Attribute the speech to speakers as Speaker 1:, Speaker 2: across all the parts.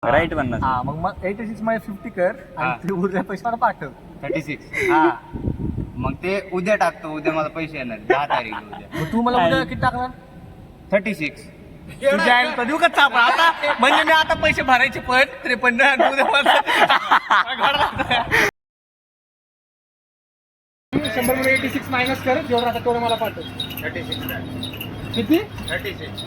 Speaker 1: Right म्हणणार.
Speaker 2: हा मग 86 मध्ये 50 कर आणि ते उरल्या पैसे मला पाठव.
Speaker 3: 36 हा मग ते उद्या टाकतो. उद्या मला पैसे येणार 10 तारीख उद्या.
Speaker 2: मग तू मला उद्या किती टाकणार?
Speaker 3: 36
Speaker 2: तुझ्या आईला तर देऊ का चापा आता? म्हणजे मी आता पैसे भरायचे पण 53 आणि उद्या मला 100 मध्ये 86 मायनस कर जेवढं आता तेवढं मला पाठव.
Speaker 3: 36
Speaker 2: किती
Speaker 3: 36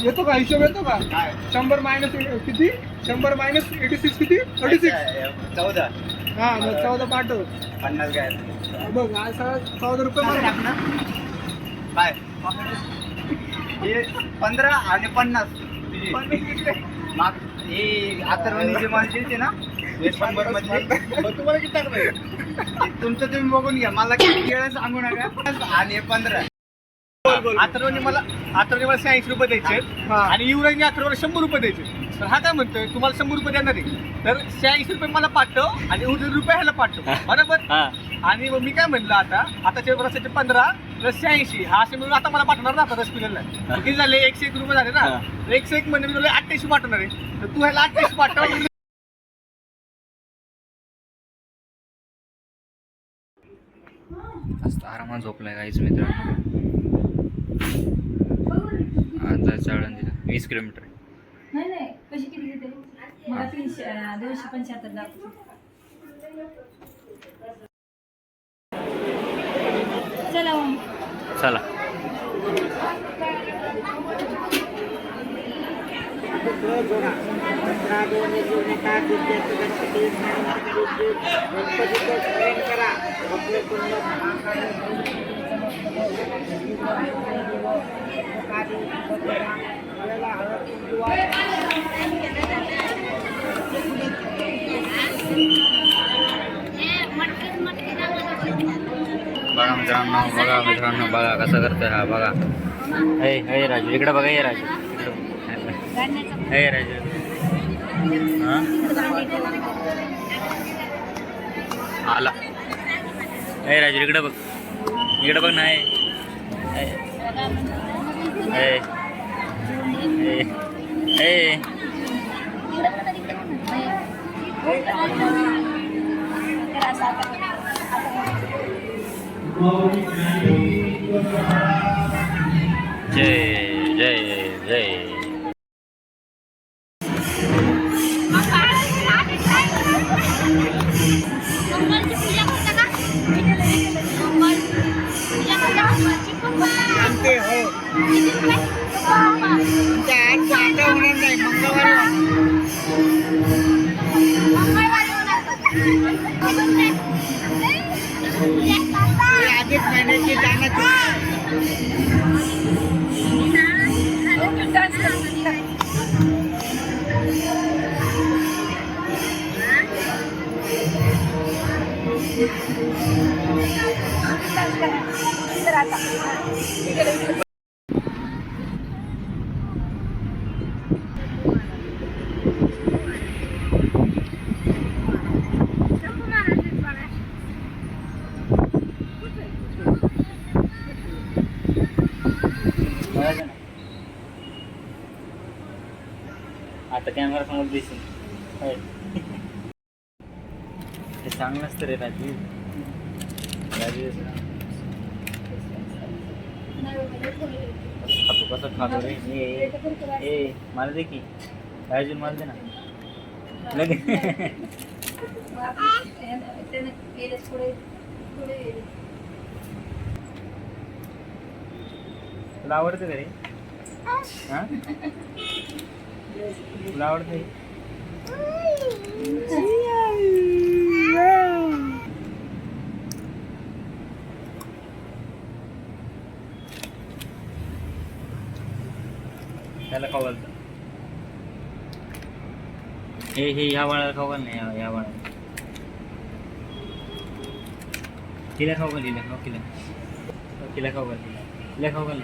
Speaker 2: येतो का हिशोब येतो का?
Speaker 3: काय
Speaker 2: 100 मायनस किती 100 मायनस 86 किती 36
Speaker 3: 14
Speaker 2: हा मग 14 पाठव.
Speaker 3: 50 काय
Speaker 2: बघ आज 14 रुपये मला टाकणार.
Speaker 3: काय हे 15 आणि 50 माग हे अथर्वणी जे माणसे होते ना हे 100 मध्ये
Speaker 2: तुम्हाला किती टाकणार?
Speaker 3: तुमचं तुम्ही बघून घ्या. मला किती वेळा सांगू नका. आणि 15
Speaker 2: अथर्वने मला 86 रुपये द्यायचे आणि युवराजने अथर्वला 100 रुपये द्यायचे. तर हा काय म्हणतोय तुम्हाला 100 रुपये देणार आहे तर 86 रुपये मला पाठव आणि उरलेले रुपये ह्याला पाठव. बरोबर. आणि मग मी काय म्हणलं आताचे वर्षाचे 15 प्लस 86 हा असे मिळून आता मला पाठवणार ना आता रसपिल्याला किती झाले 101 रुपये झाले ना. 101 म्हणजे मी तुला 88 पाठवणार आहे तर तू ह्याला 88 पाठव.
Speaker 1: आरामात झोपलाय काहीच मित्रांनो. आता चाळण दिलं 20 किलोमीटर.
Speaker 4: नाही कशी किती देते मला 275 दाखवतो. चला
Speaker 1: चला बघा मित्रांनो बघा कसं करतोय हा बघा. हे राजू इकडे बघा. हे राजू हे राजू हा आला. हे राजू इकडे बघ. इकडे बघ नाही. जय जय जय.
Speaker 2: अधिक महिन्याची
Speaker 1: आता कॅमेरा समोर दिसेल. ते चांगलंच तर रे राजू. तू कसं खातो रे. ए मला दे की राजू मला दे ना. तुला आवडतं का रे? हा तुला आवडते? त्याला खाऊ घालतं. हे ह्या बाळाला खाऊ घाल नाही. या बाळाला तिला खाऊ घाल. तिला खाऊ घाल. तिला खाऊ घाल.